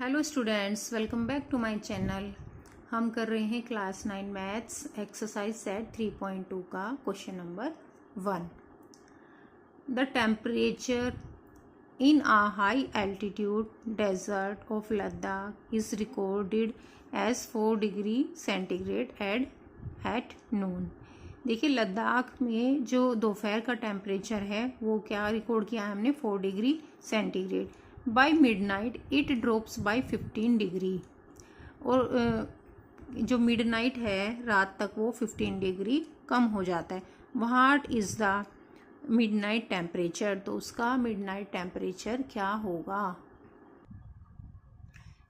Hello students, welcome back to my channel. हम कर रहे हैं क्लास 9 मैथ्स एक्सरसाइज सेट 3.2 का question number 1। The temperature in a high altitude desert of Ladakh is recorded as 4 degree centigrade at noon. देखिए, लद्दाख में जो दोपहर का टेम्परेचर है वो क्या रिकॉर्ड किया है हमने, 4 degree centigrade. By midnight it drops by 15 degree. और जो मिडनाइट है रात तक वो 15 डिग्री कम हो जाता है। What is the midnight temperature, तो उसका मिडनाइट टेम्परेचर क्या होगा।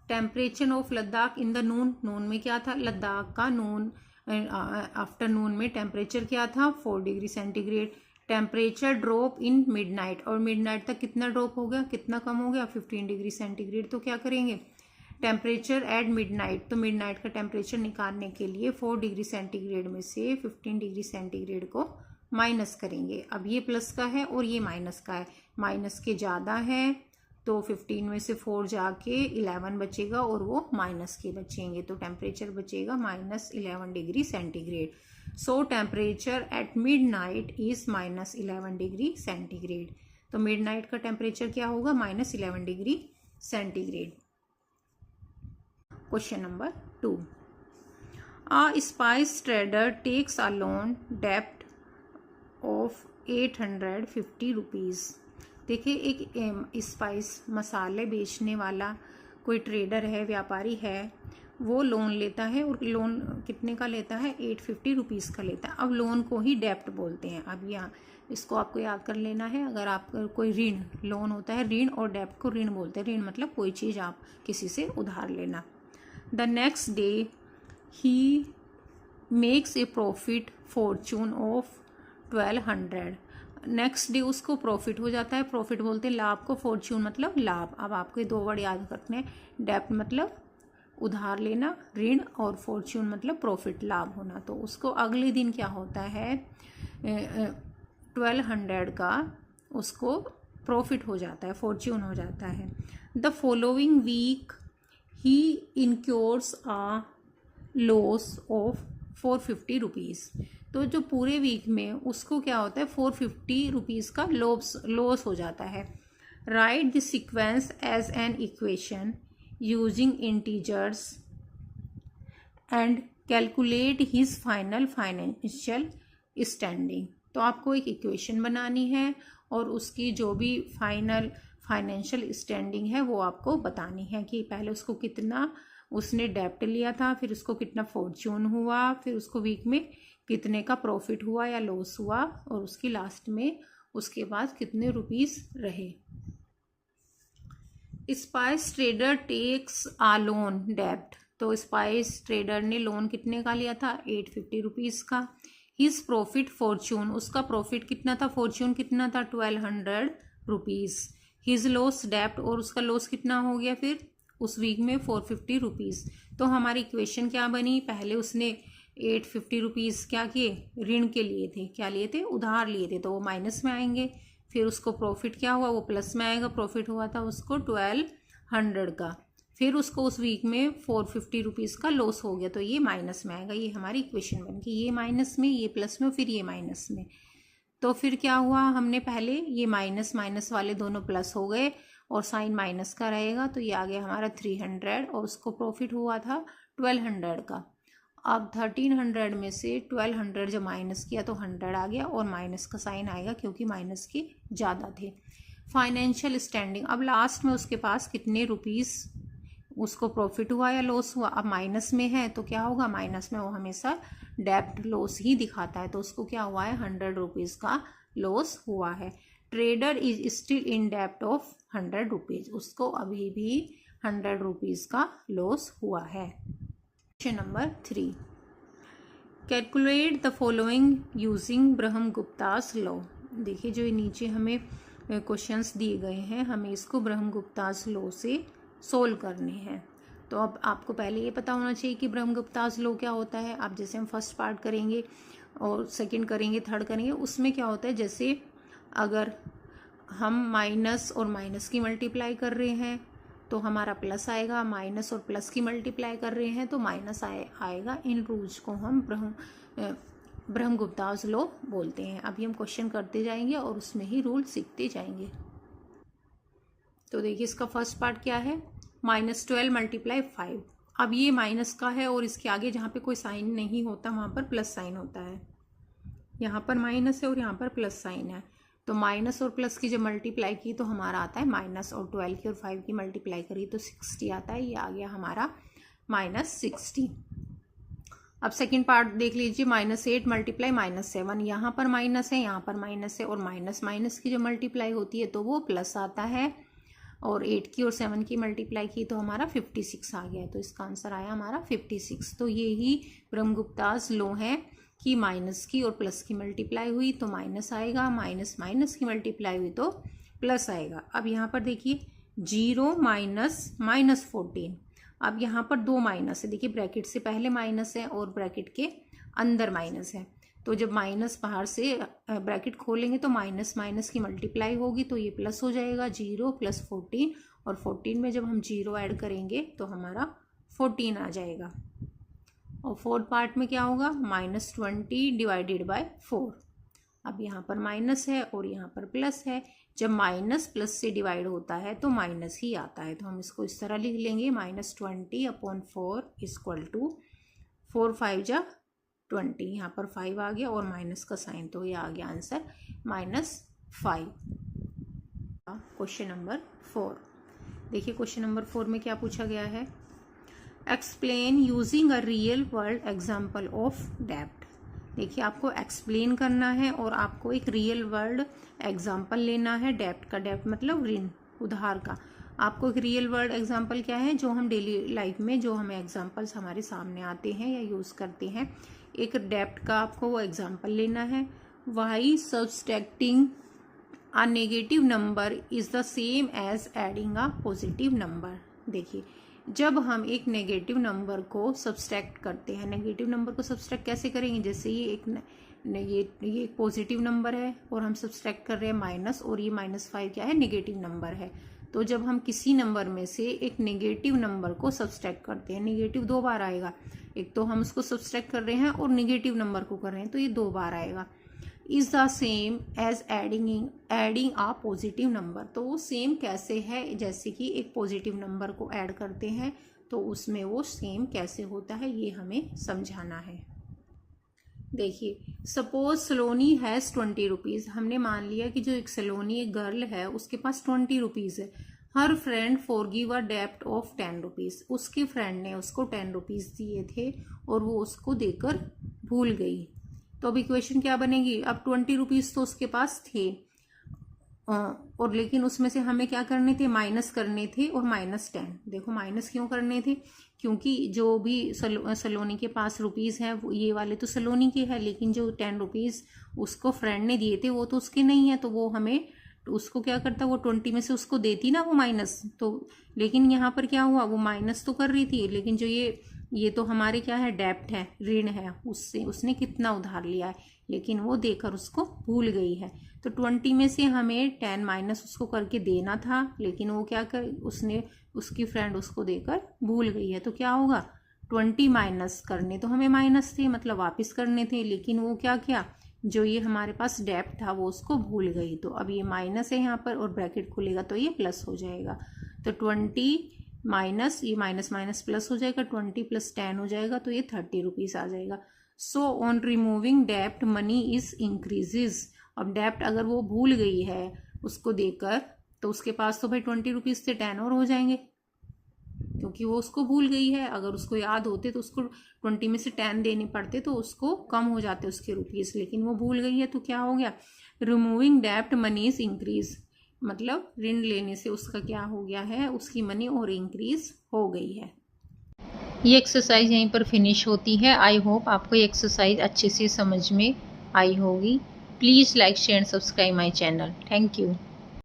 Temperature of Ladakh in the noon, noon में क्या था, लद्दाख का नून आफ्टरनून में टेम्परेचर क्या था, 4 degree centigrade. Temperature drop in midnight, और मिडनाइट तक कितना ड्रॉप हो गया, कितना कम हो गया, 15 डिग्री सेंटीग्रेड। तो क्या करेंगे, टेम्परेचर एट मिडनाइट, तो मिडनाइट का टेम्परेचर निकालने के लिए 4 डिग्री सेंटीग्रेड में से 15 डिग्री सेंटीग्रेड को माइनस करेंगे। अब ये प्लस का है और ये माइनस का है, माइनस के ज़्यादा है तो 15 में से 4 जाके 11 बचेगा और वो माइनस के बचेंगे, तो टेम्परेचर बचेगा -11 degree centigrade. So temperature at midnight is -11 degree centigrade. तो मिडनाइट का टेम्परेचर क्या होगा, -11 degree centigrade. Question number 2। A spice trader takes a loan डेप्ट ऑफ 850 रुपीज़। देखिए, एक स्पाइस मसाले बेचने वाला कोई ट्रेडर है, व्यापारी है, वो लोन लेता है। और लोन कितने का लेता है, 850 रुपीज़ का लेता है। अब लोन को ही डेप्ट बोलते हैं। अब यहाँ इसको आपको याद कर लेना है। अगर आप कोई ऋण, लोन होता है ऋण, और डेप्ट को ऋण बोलते हैं। ऋण मतलब कोई चीज़ आप किसी से उधार लेना। The next day he makes a profit Fortune of 1200। Next day उसको प्रॉफिट हो जाता है। प्रॉफिट बोलते हैं लाभ को, फॉर्चून मतलब लाभ। अब आपको ये 2 वर्ड याद करने हैं। डेप्ट मतलब उधार लेना, ऋण, और फॉर्चून मतलब प्रॉफिट, लाभ होना। तो उसको अगले दिन क्या होता है, 1200 का उसको प्रॉफिट हो जाता है, फॉर्चून हो जाता है। द फॉलोइंग वीक ही incurs a loss of 450 rupees. तो जो पूरे वीक में उसको क्या होता है, 450 रुपीज़ का लॉस हो जाता है। Write the sequence as an equation using integers and calculate his final financial standing. तो आपको एक इक्वेशन बनानी है और उसकी जो भी फाइनल फाइनेंशियल स्टैंडिंग है वो आपको बतानी है कि पहले उसको कितना उसने डेप्ट लिया था, फिर उसको कितना फॉर्चून हुआ, फिर उसको वीक में कितने का प्रॉफिट हुआ या लॉस हुआ, और उसकी लास्ट में उसके बाद कितने रुपीस रहे। स्पाइस ट्रेडर टेक्स आ लोन डेप्ट। तो स्पाइस ट्रेडर ने लोन कितने का लिया था, 850 रुपीज़ का। हिज प्रॉफिट फॉर्चून, उसका प्रॉफिट कितना था, फॉर्चून कितना था, 1200 रुपीज़। हिज लॉस डेप्ट, और उसका लॉस कितना हो गया फिर उस वीक में, 450 रुपीज़। तो हमारी इक्वेशन क्या बनी, पहले उसने 850 रुपीज़ क्या किए, ऋण के लिए थे, क्या लिए थे, उधार लिए थे, तो वो माइनस में आएंगे। फिर उसको प्रॉफिट क्या हुआ, वो प्लस में आएगा। प्रॉफिट हुआ था उसको 1200 का। फिर उसको उस वीक में 450 रुपीज़ का लॉस हो गया, तो ये माइनस में आएगा। ये हमारी इक्वेशन बन गई, ये माइनस में, ये प्लस में, फिर ये माइनस में। तो फिर क्या हुआ, हमने पहले ये माइनस माइनस वाले दोनों प्लस हो गए और साइन माइनस का रहेगा, तो ये आ गया हमारा 300, और उसको प्रॉफिट हुआ था 1200 का। अब 1300 में से 1200 जब माइनस किया तो 100 आ गया, और माइनस का साइन आएगा क्योंकि माइनस के ज़्यादा थे। फाइनेंशियल स्टैंडिंग, अब लास्ट में उसके पास कितने रुपीस उसको प्रॉफिट हुआ या लॉस हुआ। अब माइनस में है तो क्या होगा, माइनस में वो हमेशा डेप्ट लॉस ही दिखाता है, तो उसको क्या हुआ है, 100 रुपीज़ का लॉस हुआ है। ट्रेडर इज स्टिल इन डेप्ट ऑफ 100 रुपीज़, उसको अभी भी 100 रुपीज़ का लॉस हुआ है। Question number 3। Calculate the following using Brahmagupta's law. देखिए, जो नीचे हमें क्वेश्चंस दिए गए हैं, हमें इसको ब्रह्मगुप्तास लॉ से सोल्व करने हैं। तो अब आपको पहले ये पता होना चाहिए कि ब्रह्मगुप्तास लॉ क्या होता है। आप जैसे हम फर्स्ट पार्ट करेंगे और सेकंड करेंगे, थर्ड करेंगे, उसमें क्या होता है, जैसे अगर हम माइनस और माइनस की मल्टीप्लाई कर रहे हैं तो हमारा प्लस आएगा, माइनस और प्लस की मल्टीप्लाई कर रहे हैं तो माइनस आएगा। इन रूल्स को हम ब्रह्मगुप्तास लॉ बोलते हैं। अभी हम क्वेश्चन करते जाएंगे और उसमें ही रूल सीखते जाएंगे। तो देखिए इसका फर्स्ट पार्ट क्या है, -12 × 5। अब ये माइनस का है और इसके आगे जहाँ पे कोई साइन नहीं होता वहाँ पर प्लस साइन होता है। यहाँ पर माइनस है और यहाँ पर प्लस साइन है, तो माइनस और प्लस की जब मल्टीप्लाई की तो हमारा आता है माइनस, और 12 की और 5 की मल्टीप्लाई करी तो 60 आता है। ये आ गया हमारा -60। अब सेकंड पार्ट देख लीजिए, -8 × -7। यहाँ पर माइनस है, यहाँ पर माइनस है, और माइनस माइनस की जो मल्टीप्लाई होती है तो वो प्लस आता है। और 8 की और 7 की मल्टीप्लाई की तो हमारा 56 आ गया है। तो इसका आंसर आया हमारा 56। तो ये ही ब्रह्मगुप्तास लॉ है कि माइनस की और प्लस की मल्टीप्लाई हुई तो माइनस आएगा, माइनस माइनस की मल्टीप्लाई हुई तो प्लस आएगा। अब यहाँ पर देखिए 0 - -14। अब यहाँ पर दो माइनस है, देखिए ब्रैकेट से पहले माइनस है और ब्रैकेट के अंदर माइनस है। तो जब माइनस बाहर से ब्रैकेट खोलेंगे तो माइनस माइनस की मल्टीप्लाई होगी तो ये प्लस हो जाएगा। 0 + 14, और 14 में जब हम 0 ऐड करेंगे तो हमारा 14 आ जाएगा। और फोर्थ पार्ट में क्या होगा, -20 / 4। अब यहाँ पर माइनस है और यहाँ पर प्लस है। जब माइनस प्लस से डिवाइड होता है तो माइनस ही आता है, तो हम इसको इस तरह लिख लेंगे, -20/4 = 4 × 5 = 20। यहाँ पर 5 आ गया और माइनस का साइन, तो ये आ गया आंसर -5। क्वेश्चन नंबर 4 देखिए, क्वेश्चन नंबर 4 में क्या पूछा गया है, explain using a real world example of डेब्ट। देखिए आपको एक्सप्लेन करना है और आपको एक रियल वर्ल्ड एग्जाम्पल लेना है डेब्ट का। डेब्ट मतलब ऋण, उधार का। आपको एक रियल वर्ल्ड एग्जाम्पल क्या है, जो हम डेली लाइफ में जो हमें एग्जाम्पल्स हमारे सामने आते हैं या यूज़ करते हैं, एक डेब्ट का आपको वो एग्जाम्पल लेना है। Why subtracting a negative number is the same as adding a positive number. देखिए जब हम एक नेगेटिव नंबर को सब्सट्रैक्ट करते हैं, नेगेटिव नंबर को सब्सट्रैक्ट कैसे करेंगे, जैसे ये एक पॉजिटिव नंबर है और हम सब्सट्रैक्ट कर रहे हैं माइनस, और ये -5 क्या है, नेगेटिव नंबर है। तो जब हम किसी नंबर में से एक नेगेटिव नंबर को सब्सट्रैक्ट करते हैं, नेगेटिव 2 बार आएगा, एक तो हम उसको सब्सट्रैक्ट कर रहे हैं और नेगेटिव नंबर को कर रहे हैं तो ये 2 बार आएगा। Is the same as adding a positive number. तो वो सेम कैसे है, जैसे कि एक पॉजिटिव नंबर को ऐड करते हैं तो उसमें वो सेम कैसे होता है, ये हमें समझाना है। देखिए सपोज सलोनी हैज़ 20 रुपीज़। हमने मान लिया कि जो एक सलोनी एक गर्ल है उसके पास 20 रुपीज़ है। हर फ्रेंड फॉरगिव अ डेब्ट ऑफ 10 रुपीज़। उसके फ्रेंड ने उसको 10 रुपीज़ दिए थे और वो उसको देकर भूल गई। तो अब इक्वेशन क्या बनेगी, अब 20 रुपीज़ तो उसके पास थे और लेकिन उसमें से हमें क्या करने थे, माइनस करने थे, और -10। देखो माइनस क्यों करने थे, क्योंकि जो भी सलोनी के पास रुपीज़ हैं वो ये वाले तो सलोनी के हैं, लेकिन जो 10 रुपीज़ उसको फ्रेंड ने दिए थे वो तो उसके नहीं है, तो वो हमें उसको क्या करता, वो 20 में से उसको देती ना वो माइनस। तो लेकिन यहाँ पर क्या हुआ, वो माइनस तो कर रही थी, लेकिन जो ये तो हमारे क्या है, डेब्ट है, ऋण है, उससे उसने कितना उधार लिया है, लेकिन वो देकर उसको भूल गई है। तो 20 में से हमें 10 माइनस उसको करके देना था, लेकिन वो क्या कर, उसने उसकी फ्रेंड उसको देकर भूल गई है। तो क्या होगा, 20 माइनस करने तो हमें माइनस थे, मतलब वापस करने थे, लेकिन वो क्या किया, जो ये हमारे पास डेब्ट था वो उसको भूल गई। तो अब ये माइनस है यहाँ पर और ब्रैकेट खुलेगा तो ये प्लस हो जाएगा। तो 20 माइनस ये माइनस माइनस प्लस हो जाएगा, 20 + 10 हो जाएगा, तो ये 30 रुपीज़ आ जाएगा। सो ऑन रिमूविंग डेब्ट मनी इज इंक्रीजेज। अब डेब्ट अगर वो भूल गई है उसको देकर, तो उसके पास तो भाई 20 रुपीज़ से 10 और हो जाएंगे, क्योंकि वो उसको भूल गई है। अगर उसको याद होते तो उसको 20 में से 10 देने पड़ते तो उसको कम हो जाते उसके रुपीज़, लेकिन वो भूल गई है तो क्या हो गया, रिमूविंग डेब्ट मनी इज इंक्रीज। मतलब ऋण लेने से उसका क्या हो गया है, उसकी मनी और इंक्रीज हो गई है। ये एक्सरसाइज यहीं पर फिनिश होती है। आई होप आपको ये एक्सरसाइज अच्छे से समझ में आई होगी। Please like share and subscribe my channel. Thank you.